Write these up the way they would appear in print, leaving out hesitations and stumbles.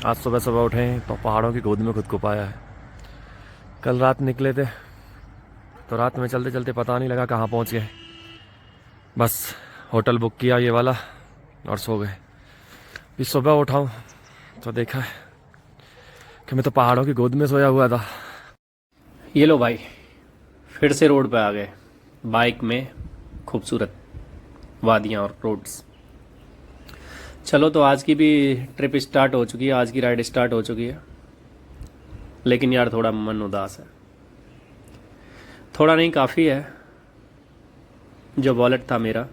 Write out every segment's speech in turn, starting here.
आज सुबह सुबह उठे हैं तो पहाड़ों की गोद में खुद को पाया है। कल रात निकले थे तो रात में चलते चलते पता नहीं लगा कहाँ पहुँच गए। बस होटल बुक किया ये वाला और सो गए। फिर सुबह उठाऊँ तो देखा है कि मैं तो पहाड़ों की गोद में सोया हुआ था। ये लो भाई, फिर से रोड पे आ गए। बाइक में खूबसूरत वादियाँ और रोड्स। चलो तो आज की भी ट्रिप स्टार्ट हो चुकी है, आज की राइड स्टार्ट हो चुकी है। लेकिन यार थोड़ा मन उदास है। थोड़ा नहीं, काफ़ी है। जो वॉलेट था मेरा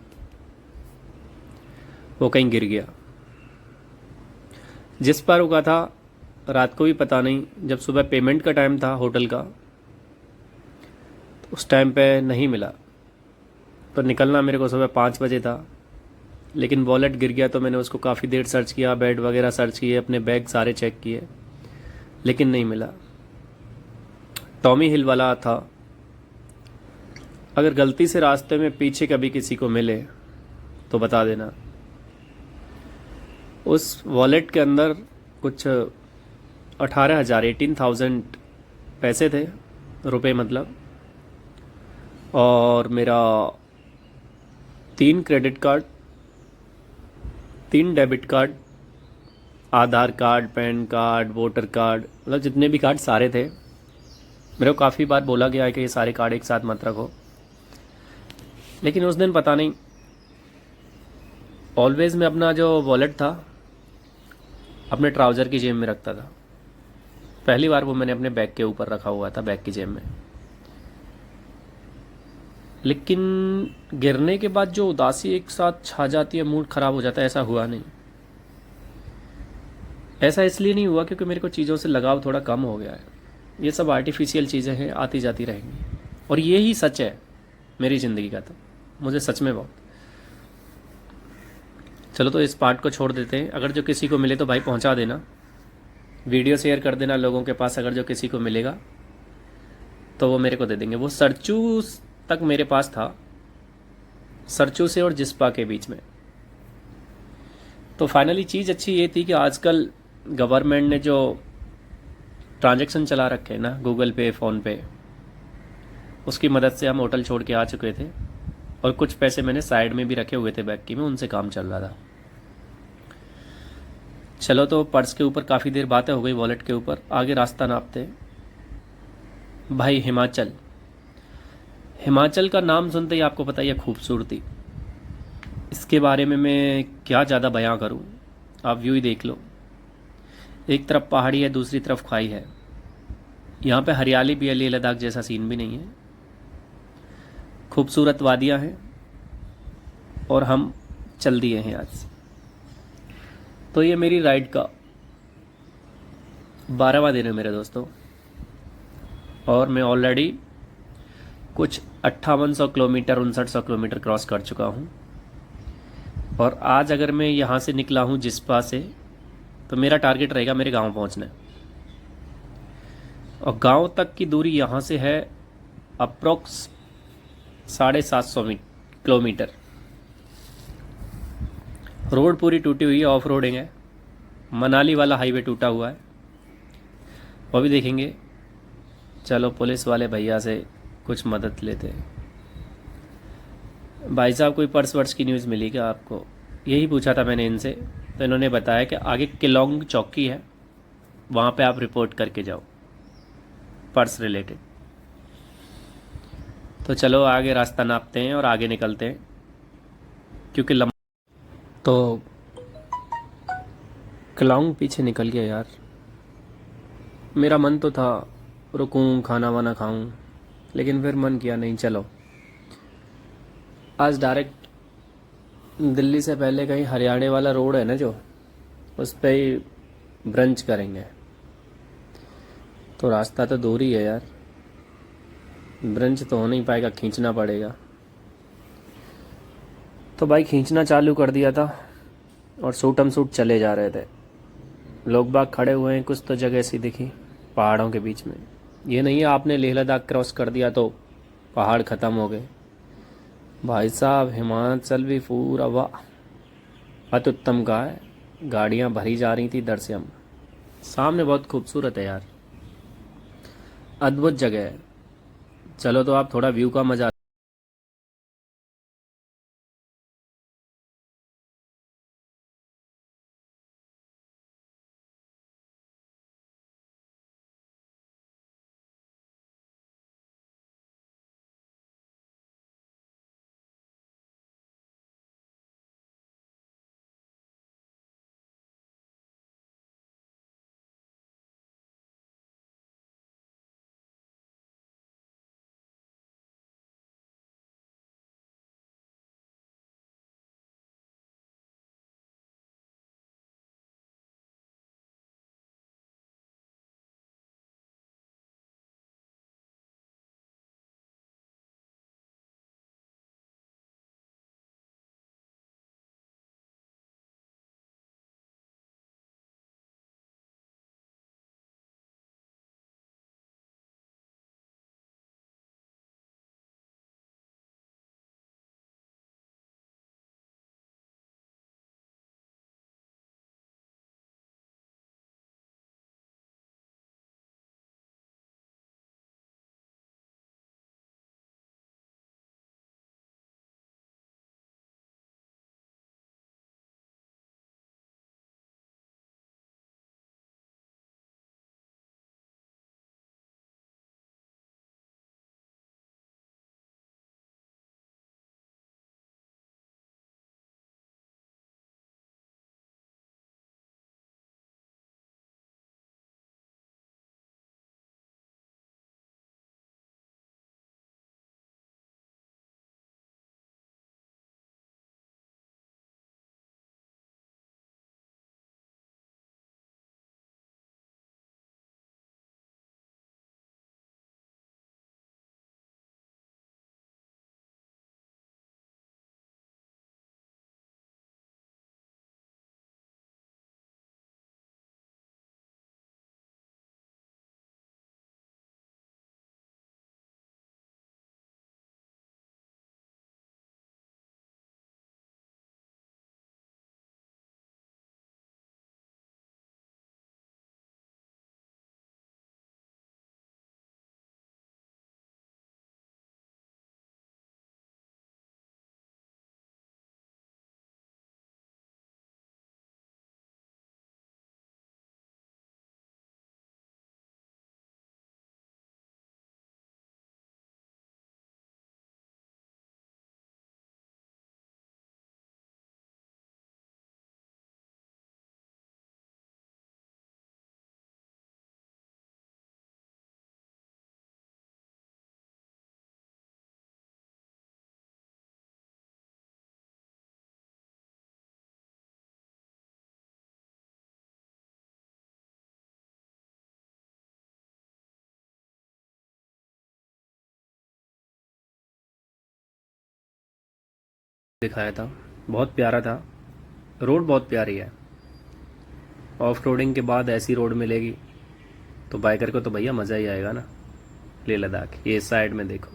वो कहीं गिर गया। जिस पर रुका था रात को भी पता नहीं, जब सुबह पेमेंट का टाइम था होटल का तो उस टाइम पे नहीं मिला। तो निकलना मेरे को सुबह 5 बजे था, लेकिन वॉलेट गिर गया। तो मैंने उसको काफ़ी देर सर्च किया, बेड वगैरह सर्च किए, अपने बैग सारे चेक किए, लेकिन नहीं मिला। टॉमी हिल वाला था। अगर गलती से रास्ते में पीछे कभी किसी को मिले तो बता देना। उस वॉलेट के अंदर कुछ 18,000 18,000 पैसे थे, रुपए मतलब। और मेरा 3 credit card, 3 debit card, Aadhaar card, PAN card, voter card, मतलब जितने भी कार्ड सारे थे। मेरे को काफ़ी बार बोला गया है कि ये सारे कार्ड एक साथ मत रखो, लेकिन उस दिन पता नहीं, ऑलवेज मैं अपना जो वॉलेट था अपने ट्राउज़र की जेब में रखता था। पहली बार वो मैंने अपने बैग के ऊपर रखा हुआ था, बैग की जेब में। लेकिन गिरने के बाद जो उदासी एक साथ छा जाती है, मूड ख़राब हो जाता है, ऐसा हुआ नहीं। ऐसा इसलिए नहीं हुआ क्योंकि मेरे को चीज़ों से लगाव थोड़ा कम हो गया है। ये सब आर्टिफिशियल चीज़ें हैं, आती जाती रहेंगी। और ये ही सच है मेरी ज़िंदगी का। तो मुझे सच में बहुत। चलो तो इस पार्ट को छोड़ देते हैं। अगर जो किसी को मिले तो भाई पहुंचा देना, वीडियो शेयर कर देना लोगों के पास। अगर जो किसी को मिलेगा तो वो मेरे को दे देंगे। वो सरचू तक मेरे पास था, सरचू से और जिस्पा के बीच में। तो फाइनली चीज़ अच्छी ये थी कि आजकल गवर्नमेंट ने जो ट्रांजैक्शन चला रखे हैं ना, गूगल पे, फ़ोन पे, उसकी मदद से हम होटल छोड़ के आ चुके थे। और कुछ पैसे मैंने साइड में भी रखे हुए थे बैग की में, उनसे काम चल रहा था। चलो तो पर्स के ऊपर काफ़ी देर बातें हो गई, वॉलेट के ऊपर आगे रास्ता नापते। भाई हिमाचल, हिमाचल का नाम सुनते ही आपको पता ही है खूबसूरती। इसके बारे में मैं क्या ज़्यादा बयां करूं, आप व्यू ही देख लो। एक तरफ पहाड़ी है, दूसरी तरफ खाई है। यहाँ पे हरियाली भी है, लेह लद्दाख जैसा सीन भी नहीं है। खूबसूरत वादियाँ हैं और हम चल दिए हैं आज। तो ये मेरी राइड का 12वां दिन है मेरे दोस्तों। और मैं ऑलरेडी कुछ 5800 किलोमीटर, 5900 किलोमीटर क्रॉस कर चुका हूँ। और आज अगर मैं यहाँ से निकला हूँ जिस्पा से, तो मेरा टारगेट रहेगा मेरे गांव पहुँचना। और गांव तक की दूरी यहाँ से है अप्रोक्स 750 किलोमीटर। रोड पूरी टूटी हुई है, ऑफ रोडिंग है। मनाली वाला हाईवे टूटा हुआ है, वो भी देखेंगे। चलो पुलिस वाले भैया से कुछ मदद लेते हैं। भाई साहब कोई पर्स वर्स की न्यूज़ मिली क्या आपको? यही पूछा था मैंने इनसे। तो इन्होंने बताया कि आगे किलोंग चौकी है, वहाँ पे आप रिपोर्ट करके जाओ पर्स रिलेटेड। तो चलो आगे रास्ता नापते हैं और आगे निकलते हैं, क्योंकि तो किलोंग पीछे निकल गया यार। मेरा मन तो था रुकूं, खाना वाना खाऊं, लेकिन फिर मन किया नहीं, चलो आज डायरेक्ट दिल्ली से पहले कहीं हरियाणा वाला रोड है ना जो, उस पर ही ब्रंच करेंगे। तो रास्ता तो दूर ही है यार, ब्रंच तो हो नहीं पाएगा, खींचना पड़ेगा। तो भाई खींचना चालू कर दिया था और सूटम सूट चले जा रहे थे। लोग बाग खड़े हुए हैं, कुछ तो जगह ऐसी दिखी पहाड़ों के बीच में। ये नहीं है आपने लेह लद्दाख क्रॉस कर दिया तो पहाड़ ख़त्म हो गए। भाई साहब हिमाचल भी पूरा वाह अत्युत्तम का है। गाड़ियाँ भरी जा रही थी इधर से हम। सामने बहुत खूबसूरत है यार, अद्भुत जगह है। चलो तो आप थोड़ा व्यू का मजा। दिखाया था, बहुत प्यारा था। रोड बहुत प्यारी है। ऑफ रोडिंग के बाद ऐसी रोड मिलेगी तो बाइकर को तो भैया मज़ा ही आएगा ना। लेह लद्दाख, ये साइड में देखो,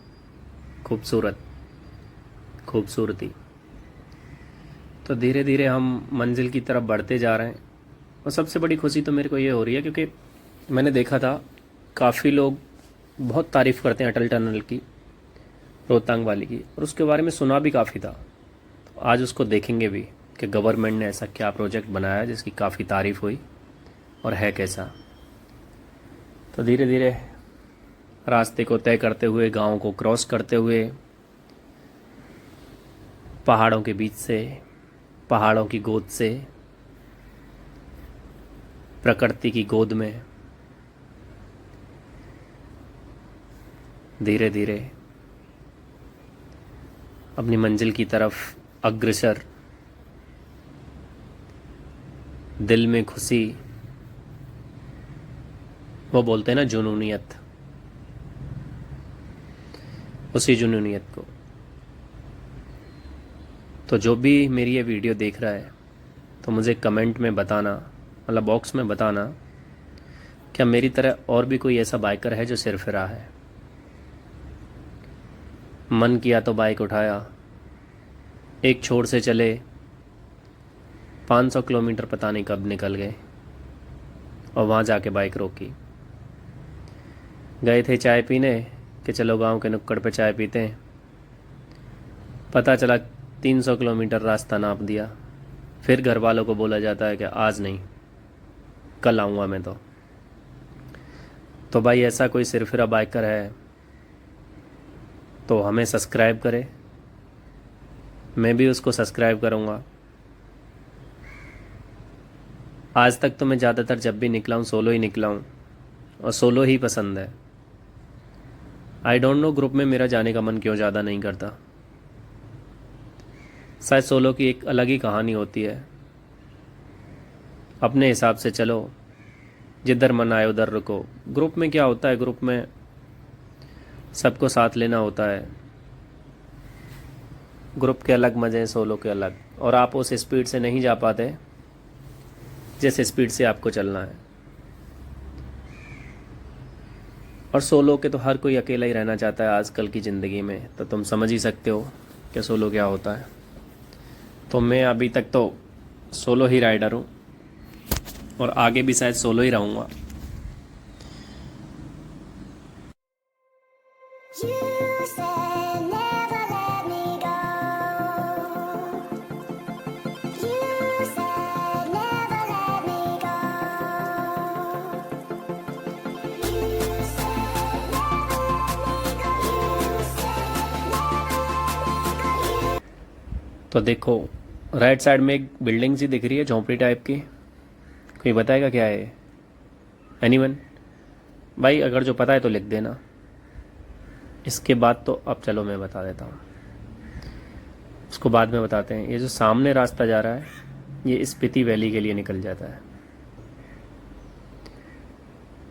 खूबसूरत खूबसूरती। तो धीरे धीरे हम मंजिल की तरफ बढ़ते जा रहे हैं। और सबसे बड़ी खुशी तो मेरे को ये हो रही है क्योंकि मैंने देखा था काफ़ी लोग बहुत तारीफ़ करते हैं अटल टनल की, रोहतांग वाली की, और उसके बारे में सुना भी काफ़ी था। तो आज उसको देखेंगे भी कि गवर्नमेंट ने ऐसा क्या प्रोजेक्ट बनाया जिसकी काफ़ी तारीफ़ हुई और है कैसा। तो धीरे धीरे रास्ते को तय करते हुए, गाँव को क्रॉस करते हुए, पहाड़ों के बीच से, पहाड़ों की गोद से, प्रकृति की गोद में धीरे धीरे अपनी मंजिल की तरफ अग्रसर। दिल में खुशी, वो बोलते हैं ना जुनूनियत, उसी जुनूनियत को। तो जो भी मेरी ये वीडियो देख रहा है तो मुझे कमेंट में बताना, मतलब बॉक्स में बताना, क्या मेरी तरह और भी कोई ऐसा बाइकर है जो सिर फिरा है। मन किया तो बाइक उठाया, एक छोर से चले, 500 किलोमीटर पता नहीं कब निकल गए, और वहाँ जाके बाइक रोकी। गए थे चाय पीने कि चलो गांव के नुक्कड़ पे चाय पीते हैं। पता चला 300 किलोमीटर रास्ता नाप दिया। फिर घर वालों को बोला जाता है कि आज नहीं, कल आऊँगा मैं। तो भाई ऐसा कोई सिरफिरा बाइकर है तो हमें सब्सक्राइब करे, मैं भी उसको सब्सक्राइब करूँगा। आज तक तो मैं ज़्यादातर जब भी निकला हूँ सोलो ही निकला हूँ, और सोलो ही पसंद है। आई डोंट नो ग्रुप में मेरा जाने का मन क्यों ज़्यादा नहीं करता। शायद सोलो की एक अलग ही कहानी होती है। अपने हिसाब से चलो, जिधर मन आए उधर रुको। ग्रुप में क्या होता है, ग्रुप में सबको साथ लेना होता है। ग्रुप के अलग मज़े हैं, सोलो के अलग। और आप उस स्पीड से नहीं जा पाते जिस स्पीड से आपको चलना है। और सोलो के तो हर कोई अकेला ही रहना चाहता है आजकल की ज़िंदगी में, तो तुम समझ ही सकते हो कि सोलो क्या होता है। तो मैं अभी तक तो सोलो ही राइडर हूँ और आगे भी शायद सोलो ही रहूँगा। You said never let me go. You said never let me go. You said never let me go. You said never let me go. तो देखो राइट साइड में एक बिल्डिंग सी दिख रही है, झोंपड़ी टाइप की। कोई बताएगा क्या है? एनीवन? भाई अगर जो पता है तो लिख देना। इसके बाद तो अब चलो मैं बता देता हूँ, उसको बाद में बताते हैं। ये जो सामने रास्ता जा रहा है ये स्पीति वैली के लिए निकल जाता है,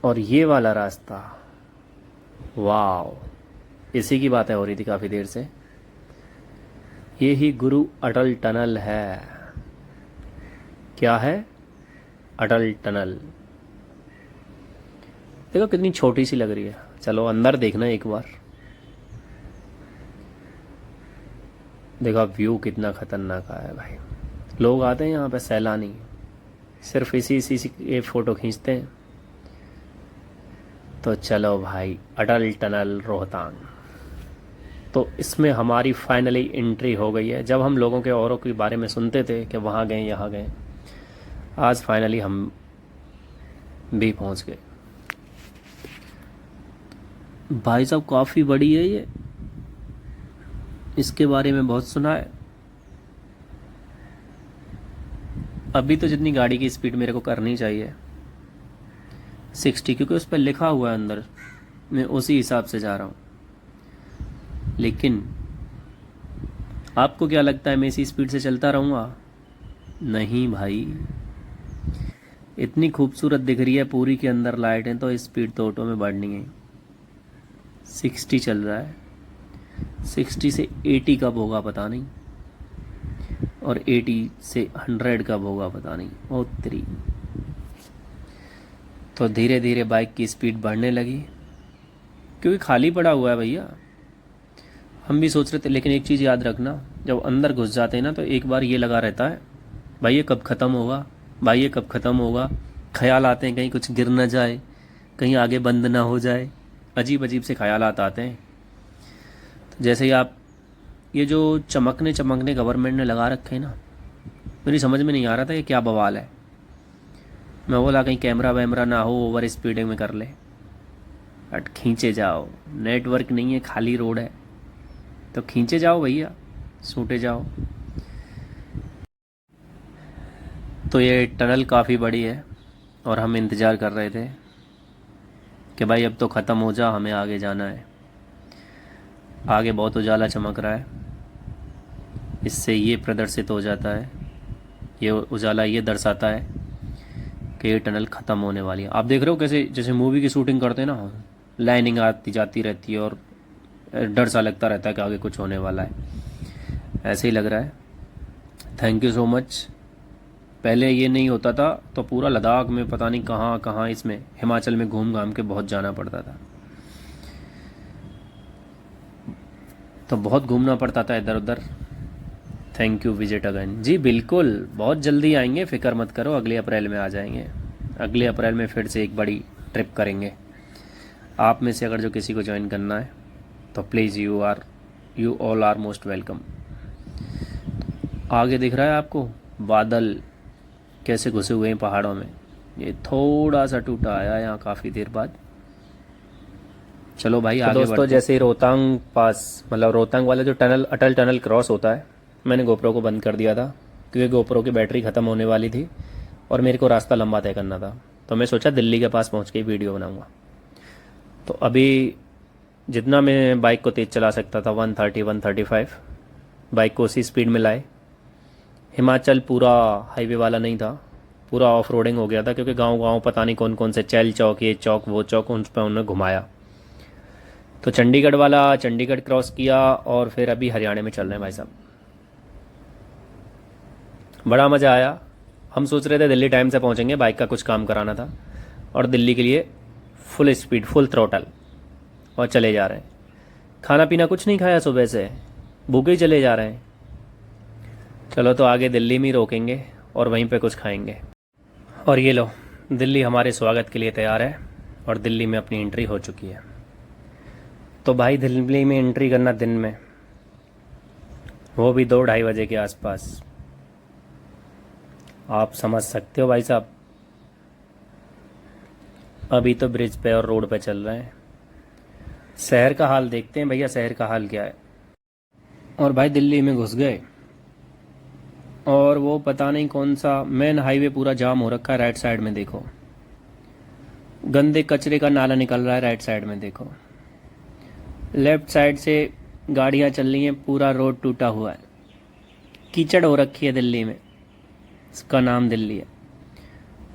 और ये वाला रास्ता, वाओ, इसी की बातें हो रही थी काफ़ी देर से। ये ही गुरु अटल टनल है। क्या है? अटल टनल। देखो कितनी छोटी सी लग रही है। चलो अंदर देखना एक बार। देखो व्यू कितना खतरनाक है भाई। लोग आते हैं यहाँ पे सैलानी, सिर्फ इसी ये फ़ोटो खींचते हैं। तो चलो भाई, अटल टनल रोहतांग। तो इसमें हमारी फाइनली एंट्री हो गई है। जब हम लोगों के औरों के बारे में सुनते थे कि वहाँ गए यहाँ गए, आज फाइनली हम भी पहुँच गए। भाई साहब काफ़ी बड़ी है ये, इसके बारे में बहुत सुना है। अभी तो जितनी गाड़ी की स्पीड मेरे को करनी चाहिए 60, क्योंकि उस पर लिखा हुआ है अंदर, मैं उसी हिसाब से जा रहा हूँ। लेकिन आपको क्या लगता है मैं इसी स्पीड से चलता रहूँगा? नहीं भाई, इतनी खूबसूरत दिख रही है पूरी के अंदर लाइटें, तो स्पीड तो ऑटो में बढ़नी है। 60 चल रहा है, 60 से 80 कब होगा पता नहीं, और 80 से 100 कब होगा पता नहीं। ओ तेरी। तो धीरे धीरे बाइक की स्पीड बढ़ने लगी, क्योंकि खाली पड़ा हुआ है भैया। हम भी सोच रहे थे, लेकिन एक चीज़ याद रखना, जब अंदर घुस जाते हैं ना तो एक बार ये लगा रहता है, भाई ये कब ख़त्म होगा, भाई ये कब ख़त्म होगा। ख्याल आते हैं कहीं कुछ गिर ना जाए, कहीं आगे बंद ना हो जाए, अजीब अजीब से ख्यालात आते हैं। तो जैसे ही आप ये जो चमकने गवर्नमेंट ने लगा रखे हैं ना, मेरी समझ में नहीं आ रहा था ये क्या बवाल है। मैं बोला कहीं कैमरा वैमरा ना हो, ओवर स्पीडिंग में कर ले। बट खींचे जाओ, नेटवर्क नहीं है, खाली रोड है, तो खींचे जाओ भैया, सूटे जाओ। तो ये टनल काफ़ी बड़ी है और हम इंतज़ार कर रहे थे कि भाई अब तो ख़त्म हो जा, हमें आगे जाना है। आगे बहुत उजाला चमक रहा है, इससे ये प्रदर्शित हो जाता है, ये उजाला ये दर्शाता है कि ये टनल ख़त्म होने वाली है। आप देख रहे हो कैसे जैसे मूवी की शूटिंग करते हैं ना, लाइनिंग आती जाती रहती है और डर सा लगता रहता है कि आगे कुछ होने वाला है, ऐसे ही लग रहा है। Thank you so much. पहले ये नहीं होता था तो पूरा लद्दाख में पता नहीं कहाँ कहाँ, इसमें हिमाचल में घूम घाम के बहुत जाना पड़ता था, तो बहुत घूमना पड़ता था इधर उधर। Thank you visit again. जी बिल्कुल, बहुत जल्दी आएंगे, फ़िक्र मत करो, अगले अप्रैल में आ जाएंगे। अगले अप्रैल में फिर से एक बड़ी ट्रिप करेंगे। आप में से अगर जो किसी को ज्वाइन करना है तो please you all are most welcome. आगे दिख रहा है आपको बादल कैसे घुसे हुए हैं पहाड़ों में। ये थोड़ा सा टूटा आया यहाँ काफ़ी देर बाद। चलो भाई आगे दोस्तों, जैसे ही रोहतांग पास मतलब रोहतांग वाला जो टनल अटल टनल क्रॉस होता है, मैंने गोप्रो को बंद कर दिया था क्योंकि गोप्रो की बैटरी ख़त्म होने वाली थी और मेरे को रास्ता लंबा तय करना था। तो मैं सोचा दिल्ली के पास पहुँच के वीडियो बनाऊँगा। तो अभी जितना मैं बाइक को तेज़ चला सकता था 130 135 बाइक को उसी स्पीड में लाए। हिमाचल पूरा हाईवे वाला नहीं था, पूरा ऑफ रोडिंग हो गया था क्योंकि गांव पता नहीं कौन कौन से चैल चौक, ये चौक वो चौक, उन पर उन्होंने घुमाया। तो चंडीगढ़ वाला चंडीगढ़ क्रॉस किया और फिर अभी हरियाणा में चल रहे हैं भाई साहब। बड़ा मज़ा आया। हम सोच रहे थे दिल्ली टाइम से पहुंचेंगे, बाइक का कुछ काम कराना था और दिल्ली के लिए फुल स्पीड फुल थ्रोटल और चले जा रहे हैं। खाना पीना कुछ नहीं खाया सुबह से, भूखे ही चले जा रहे हैं। चलो तो आगे दिल्ली में ही रोकेंगे और वहीं पे कुछ खाएंगे। और ये लो, दिल्ली हमारे स्वागत के लिए तैयार है और दिल्ली में अपनी एंट्री हो चुकी है। तो भाई दिल्ली में एंट्री करना दिन में, वो भी 2-2:30 बजे के आसपास, आप समझ सकते हो भाई साहब। अभी तो ब्रिज पे और रोड पे चल रहे हैं। शहर का हाल देखते हैं भैया, शहर का हाल क्या है। और भाई दिल्ली में घुस गए और वो पता नहीं कौन सा मेन हाईवे पूरा जाम हो रखा है। राइट साइड में देखो, गंदे कचरे का नाला निकल रहा है। राइट साइड में देखो, लेफ्ट साइड से गाड़ियां चल रही हैं, पूरा रोड टूटा हुआ है, कीचड़ हो रखी है दिल्ली में, इसका नाम दिल्ली है।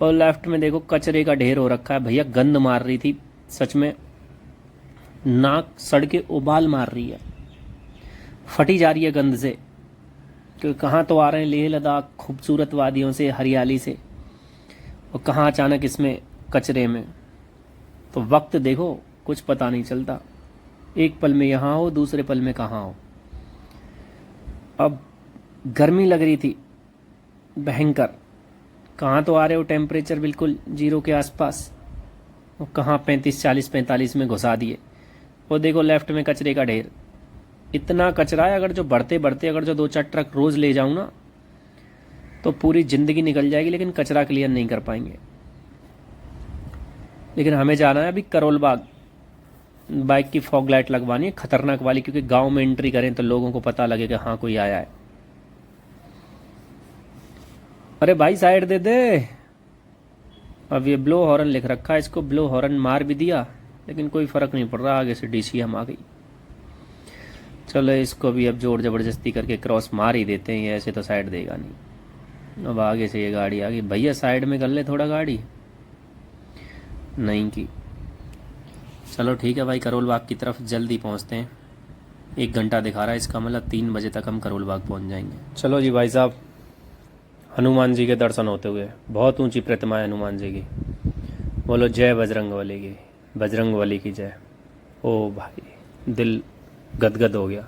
और लेफ्ट में देखो कचरे का ढेर हो रखा है भैया, गंद मार रही थी सच में, नाक सड़के उबाल मार रही है, फटी जा रही है गंद से। क्योंकि कहाँ तो आ रहे हैं लेह लद्दाख खूबसूरत वादियों से, हरियाली से, और कहाँ अचानक इसमें कचरे में। तो वक्त देखो कुछ पता नहीं चलता, एक पल में यहाँ हो दूसरे पल में कहाँ हो। अब गर्मी लग रही थी भयंकर, कहाँ तो आ रहे हो टेम्परेचर बिल्कुल 0 के आसपास, और कहाँ 35 40 45 में घुसा दिए। वो देखो लेफ्ट में कचरे का ढेर, इतना कचरा है, अगर जो बढ़ते बढ़ते अगर जो 2-4 ट्रक रोज़ ले जाऊँ ना तो पूरी ज़िंदगी निकल जाएगी, लेकिन कचरा क्लियर नहीं कर पाएंगे। लेकिन हमें जाना है अभी करोल बाग, बाइक की फॉग लाइट लगवानी है खतरनाक वाली, क्योंकि गांव में एंट्री करें तो लोगों को पता लगे कि हाँ कोई आया है। अरे भाई साइड दे दे। अब ये ब्लो हॉर्न लिख रखा है, इसको ब्लो हॉर्न मार भी दिया लेकिन कोई फ़र्क नहीं पड़ रहा, आगे से DCM आ गई। चलो इसको भी अब जोर ज़बरदस्ती करके क्रॉस मार ही देते हैं, ये ऐसे तो साइड देगा नहीं। अब आगे से ये गाड़ी आ गई, भैया साइड में कर ले थोड़ा, गाड़ी नहीं की। चलो ठीक है भाई, करोल बाग की तरफ जल्दी पहुंचते हैं। 1 घंटा दिखा रहा है इसका, मतलब 3 बजे तक हम करोल बाग पहुंच जाएंगे। चलो जी भाई साहब, हनुमान जी के दर्शन होते हुए, बहुत ऊंची प्रतिमा है हनुमान जी की। बोलो जय बजरंग बली की, बजरंग बली की जय। ओ भाई दिल गदगद हो गया।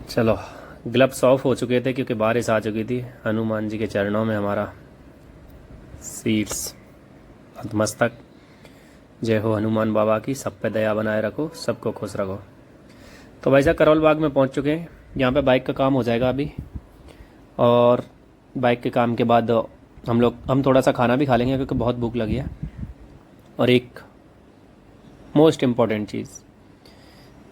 चलो ग्लव्स ऑफ हो चुके थे क्योंकि बारिश आ चुकी थी। हनुमान जी के चरणों में हमारा शीर्ष मस्तक। जय हो हनुमान बाबा की, सब पे दया बनाए रखो, सबको खुश रखो। तो भाई साहब करोल बाग में पहुंच चुके हैं। यहाँ पे बाइक का काम हो जाएगा अभी, और बाइक के काम के बाद हम थोड़ा सा खाना भी खा लेंगे क्योंकि बहुत भूख लगी है। और एक मोस्ट इम्पॉर्टेंट चीज़,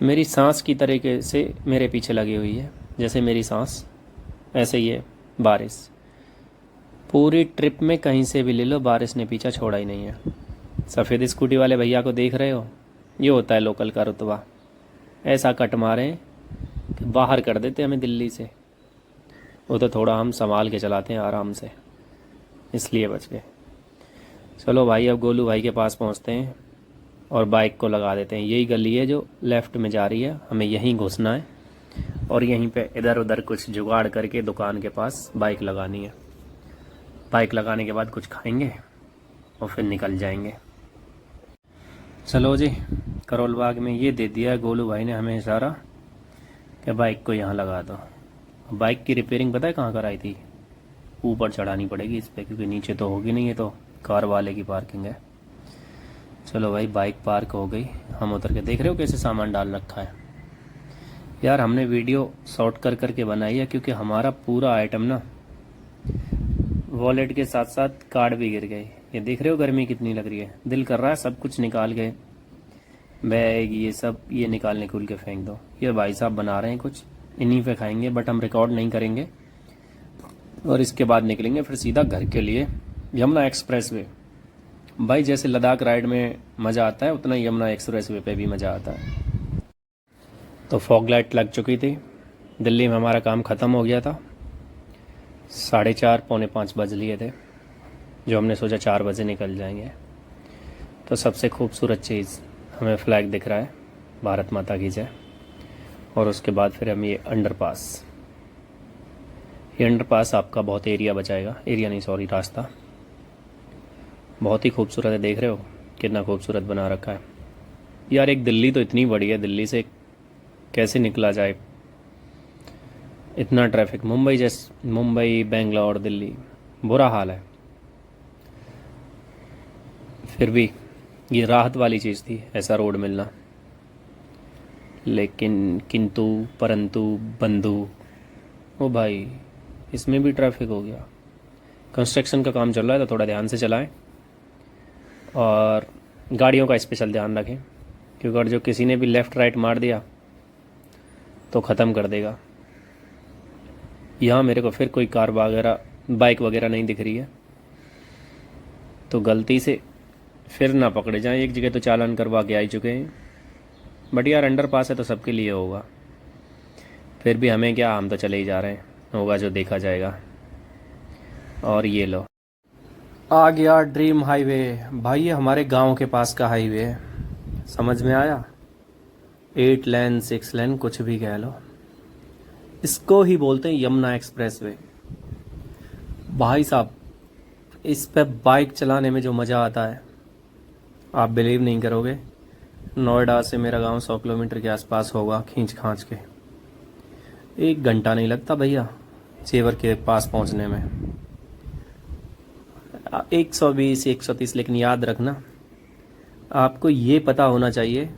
मेरी सांस की तरीके से मेरे पीछे लगी हुई है, जैसे मेरी सांस ऐसे ही है बारिश। पूरी ट्रिप में कहीं से भी ले लो, बारिश ने पीछा छोड़ा ही नहीं है। सफ़ेद स्कूटी वाले भैया को देख रहे हो, ये होता है लोकल का रुतबा। ऐसा कट मारे कि बाहर कर देते हमें दिल्ली से। वो तो थोड़ा हम संभाल के चलाते हैं आराम से, इसलिए बच गए। चलो भाई अब गोलू भाई के पास पहुंचते हैं और बाइक को लगा देते हैं। यही गली है जो लेफ़्ट में जा रही है, हमें यहीं घुसना है और यहीं पे इधर उधर कुछ जुगाड़ करके दुकान के पास बाइक लगानी है। बाइक लगाने के बाद कुछ खाएंगे और फिर निकल जाएंगे। चलो जी, करोल बाग में ये दे दिया गोलू भाई ने हमें इशारा कि बाइक को यहाँ लगा दो। बाइक की रिपेयरिंग पता है कहाँ कराई थी? ऊपर चढ़ानी पड़ेगी इस पे, क्योंकि नीचे तो होगी नहीं, ये तो कार वाले की पार्किंग है। चलो भाई, बाइक पार्क हो गई, हम उतर के देख रहे हो कैसे सामान डाल रखा है। यार हमने वीडियो शॉर्ट कर करके बनाई है, क्योंकि हमारा पूरा आइटम ना वॉलेट के साथ साथ कार्ड भी गिर गए। ये देख रहे हो गर्मी कितनी लग रही है, दिल कर रहा है सब कुछ निकाल के, बैग ये सब ये निकालने खुल के फेंक दो। ये भाई साहब बना रहे हैं कुछ, इन्हीं पे खाएंगे, बट हम रिकॉर्ड नहीं करेंगे। और इसके बाद निकलेंगे फिर सीधा घर के लिए, यमुना एक्सप्रेस वे। भाई जैसे लद्दाख राइड में मज़ा आता है, उतना यमुना एक्सप्रेस वे पे भी मज़ा आता है। तो फॉग लाइट लग चुकी थी, दिल्ली में हमारा काम ख़त्म हो गया था। 4:30 पौने 5 बज लिए थे, जो हमने सोचा 4 बजे निकल जाएंगे। तो सबसे खूबसूरत चीज़ हमें फ्लैग दिख रहा है, भारत माता की जय। और उसके बाद फिर हम ये अंडरपास, ये अंडरपास आपका बहुत एरिया बचाएगा, एरिया नहीं सॉरी रास्ता। बहुत ही खूबसूरत है, देख रहे हो कितना खूबसूरत बना रखा है। यार एक दिल्ली तो इतनी बड़ी है, दिल्ली से कैसे निकला जाए, इतना ट्रैफिक। मुंबई बेंगलोर दिल्ली बुरा हाल है। फिर भी ये राहत वाली चीज़ थी ऐसा रोड मिलना, लेकिन किंतु परंतु बंधु, ओ भाई इसमें भी ट्रैफिक हो गया। कंस्ट्रक्शन का काम चल रहा है तो थोड़ा ध्यान से चलाएं, और गाड़ियों का स्पेशल ध्यान रखें, क्योंकि अगर जो किसी ने भी लेफ़्ट राइट मार दिया तो ख़त्म कर देगा। यहाँ मेरे को फिर कोई कार वगैरह बाइक वगैरह नहीं दिख रही है, तो गलती से फिर ना पकड़े जाएं। एक जगह तो चालान करवा के आ ही चुके हैं, बट यार अंडर पास है तो सबके लिए होगा। फिर भी हमें क्या, हम तो चले ही जा रहे हैं, होगा जो देखा जाएगा। और ये लो आ गया ड्रीम हाईवे। भाई ये हमारे गांव के पास का हाईवे है, समझ में आया। 8 लेन 6 लेन कुछ भी कह लो, इसको ही बोलते हैं यमुना एक्सप्रेस वे। भाई साहब इस पे बाइक चलाने में जो मज़ा आता है आप बिलीव नहीं करोगे। नोएडा से मेरा गांव 100 किलोमीटर के आसपास होगा, खींच खांच के 1 घंटा नहीं लगता भैया जेवर के पास पहुंचने में। 120 130, लेकिन याद रखना आपको ये पता होना चाहिए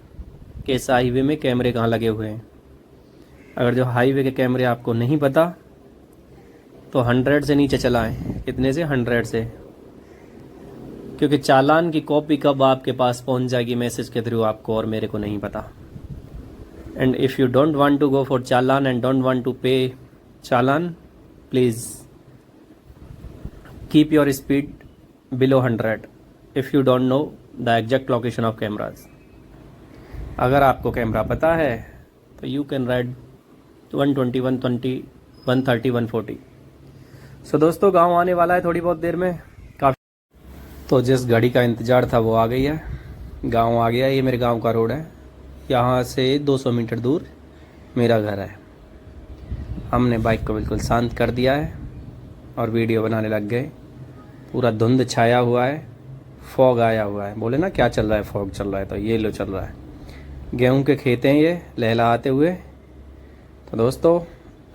कि इस हाईवे में कैमरे कहाँ लगे हुए हैं। अगर जो हाईवे के कैमरे आपको नहीं पता तो 100 से नीचे चलाएं। कितने से? 100 से, क्योंकि चालान की कॉपी कब आपके पास पहुंच जाएगी मैसेज के थ्रू आपको और मेरे को नहीं पता। And if you don't want to go for challan and don't want to pay challan, please keep your speed below 100 if you don't know the exact location of cameras. अगर आपको कैमरा पता है तो यू कैन राइड 120 120 130 140। सो दोस्तों गांव आने वाला है थोड़ी बहुत देर में, काफ़ी। तो जिस गाड़ी का इंतज़ार था वो आ गई है, गांव आ गया। ये मेरे गांव का रोड है, यहाँ से 200 मीटर दूर मेरा घर है। हमने बाइक को बिल्कुल शांत कर दिया है और वीडियो बनाने लग गए। पूरा धुंध छाया हुआ है, फॉग आया हुआ है। बोले ना क्या चल रहा है, फॉग चल रहा है, तो ये लो चल रहा है। गेहूं के खेत हैं ये लहलहाते हुए। तो दोस्तों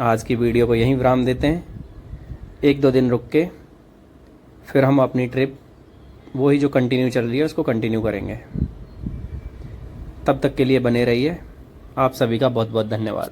आज की वीडियो को यहीं विराम देते हैं। 1-2 दिन रुक के फिर हम अपनी ट्रिप वही जो कंटिन्यू चल रही है उसको कंटिन्यू करेंगे। तब तक के लिए बने रहिए। आप सभी का बहुत बहुत धन्यवाद।